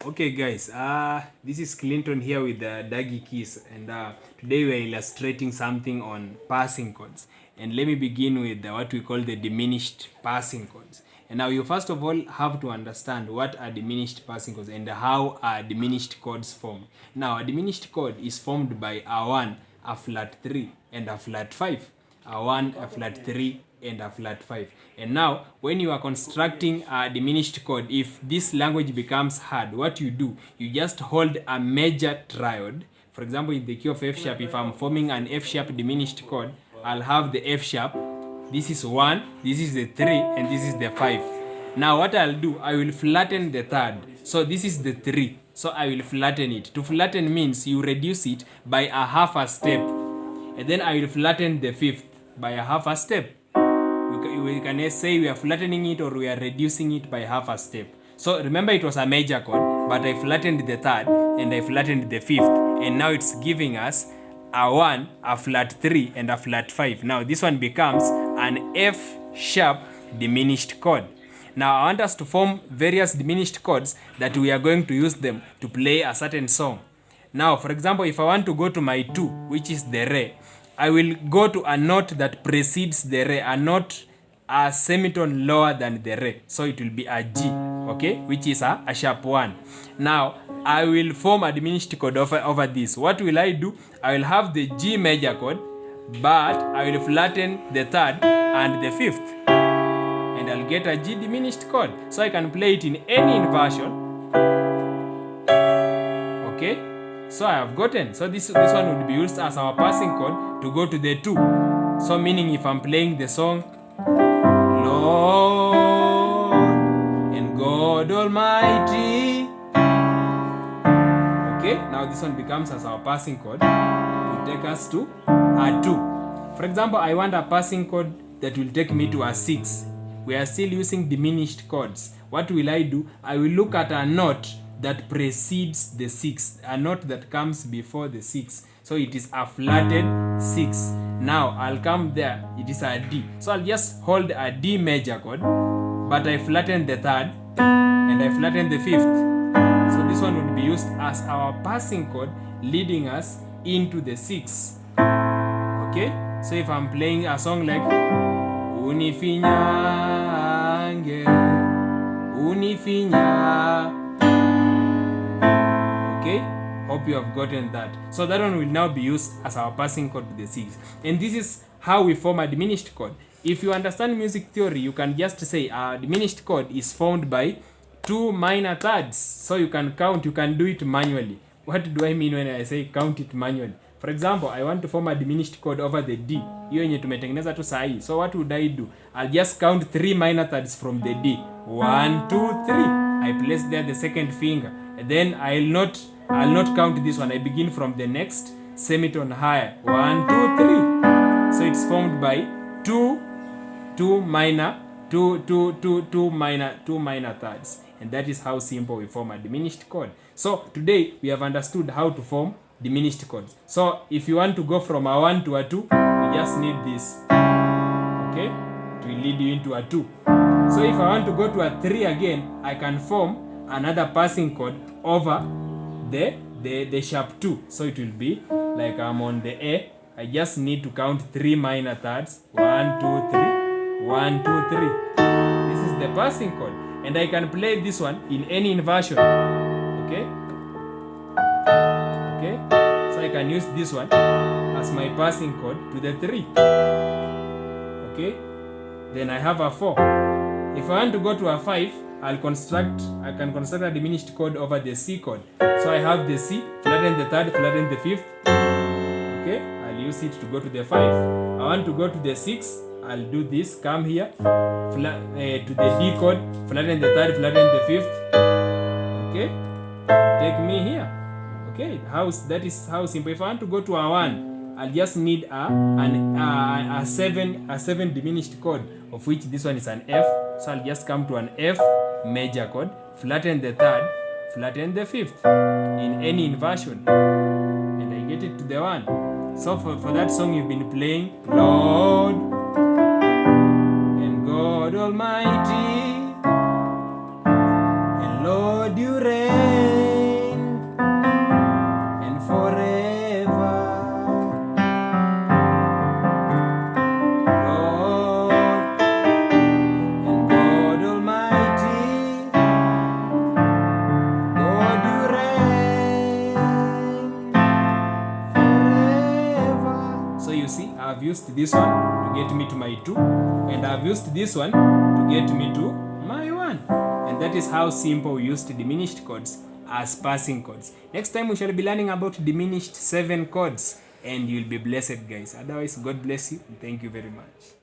Okay guys, this is Clinton here with the Dagi Keys, and today we are illustrating something on passing chords. And let me begin with what we call the diminished passing chords. And now you first of all have to understand what are diminished passing chords and how are diminished chords formed. Now a diminished chord is formed by a 1, a flat 3 and a flat 5. A 1, a flat 3 and a flat 5. And now when you are constructing a diminished chord, if this language becomes hard, what you do, you just hold a major triad. For example, in the key of F sharp, if I'm forming an F sharp diminished chord, I'll have the F sharp, this is 1, this is the 3 and this is the 5. Now what I'll do, I will flatten the third. So this is the 3, so I will flatten it. To flatten means you reduce it by a half a step, and then I will flatten the fifth by a half a step. We can say we are flattening it or we are reducing it by half a step. So remember, it was a major chord, but I flattened the third and I flattened the fifth, and now it's giving us a 1, a flat 3 and a flat 5. Now this one becomes an F sharp diminished chord. Now I want us to form various diminished chords that we are going to use them to play a certain song. Now for example, if I want to go to my 2, which is the re, I will go to a note that precedes the re, a note a semitone lower than the re, so it will be a G, okay, which is a sharp 1. Now I will form a diminished chord over this. What will I do? I will have the G major chord, but I will flatten the third and the fifth, and I'll get a G diminished chord. So I can play it in any inversion. Okay, so I have gotten. So this one would be used as our passing chord to go to the 2. So meaning if I'm playing the song Lord and God Almighty. Okay, now this one becomes as our passing chord to take us to a 2. For example, I want a passing chord that will take me to a 6. We are still using diminished chords. What will I do? I will look at a note that precedes the 6, a note that comes before the 6. So it is a flatted 6. Now I'll come there, it is a D. So I'll just hold a D major chord, but I flatten the third and I flatten the fifth. So this one would be used as our passing chord leading us into the 6. Okay? So if I'm playing a song like Unifinyange, Unifinya. Okay? Hope you have gotten that. So that one will now be used as our passing chord to the 6. And this is how we form a diminished chord. If you understand music theory, you can just say a diminished chord is formed by 2 minor thirds. So you can count, you can do it manually. What do I mean when I say count it manually? For example, I want to form a diminished chord over the D. Hiyo yenye tumetengeneza tu sahi. So what would I do? I'll just count 3 minor thirds from the D. 1, 2, 3. I place there the second finger. And then I'll not count this one. I begin from the next semitone higher. 1, 2, 3. So it's formed by 2 minor thirds. And that is how simple we form a diminished chord. So today we have understood how to form diminished chords. So if you want to go from a 1 to a 2, you just need this. Okay? It will lead you into a 2. So if I want to go to a 3 again, I can form another passing chord over the sharp 2. So it will be like I'm on the A. I just need to count 3 minor thirds. 1, 2, 3. 1, 2, 3. This is the passing chord. And I can play this one in any inversion. Okay? Okay? So I can use this one as my passing chord to the 3. Okay? Then I have a 4. If I want to go to a 5, I can construct a diminished chord over the C chord. So I have the C, flatten the third, flatten the fifth. Okay, I'll use it to go to the 5. I want to go to the 6, I'll do this, come here, to the D chord, flatten the third, flatten the fifth. Okay, take me here. Okay, that is how simple. If I want to go to a 1, I'll just need a 7 diminished chord, of which this one is an F. So I'll just come to an F major chord, flatten the third, flatten the fifth in any inversion, and I get it to the 1. So for that song you've been playing Lord and God Almighty, and Lord you reign. see, I've used this one to get me to my 2, and I've used this one to get me to my 1. And that is how simple we used diminished chords as passing chords. Next time we shall be learning about diminished 7 chords, and you'll be blessed, guys. Otherwise, God bless you and thank you very much.